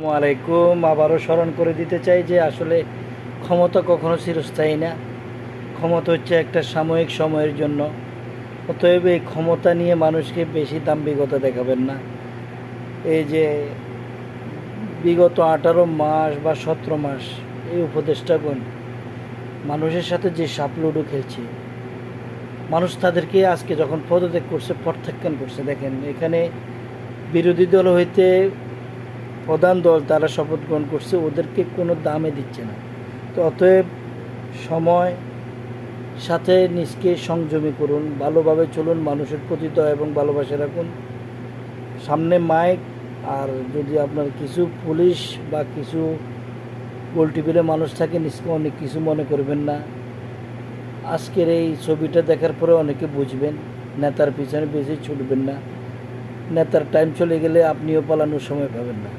আসসালামু আলাইকুম। আবারও স্মরণ করে দিতে চাই যে আসলে ক্ষমতা কখনো চিরস্থায়ী না। ক্ষমতা হচ্ছে একটা সাময়িক সময়ের জন্য। অতএব এই ক্ষমতা নিয়ে মানুষকে বেশি দাম্ভিকতা দেখাবেন না। এই যে বিগত 18 মাস বা 17 মাস এই উপদেষ্টাগণ মানুষের সাথে যে সাপ লুডো খেলছে, মানুষ তাদেরকে আজকে যখন পদত্যাগ করছে, প্রত্যাখ্যান করছে। দেখেন, এখানে বিরোধী দল হইতে প্রধান দল তারা শপথ গ্রহণ করছে, ওদেরকে কোনো দামে দিচ্ছে না। তো অতএব সময় সাথে নিজকে সংযমী করুন, ভালোভাবে চলুন, মানুষের প্রতি দয়া এবং ভালোবাসা রাখুন। সামনে মাইক, আর যদি আপনার কিছু পুলিশ বা কিছু গোলটিবিলে মানুষ থাকে, নিজকে অনেক কিছু মনে করবেন না। আজকের এই ছবিটা দেখার পরে অনেকে বুঝবেন, নেতার পিছনে বেশি ছুটবেন না। নেতার টাইম চলে গেলে আপনিও পালানোর সময় পাবেন না।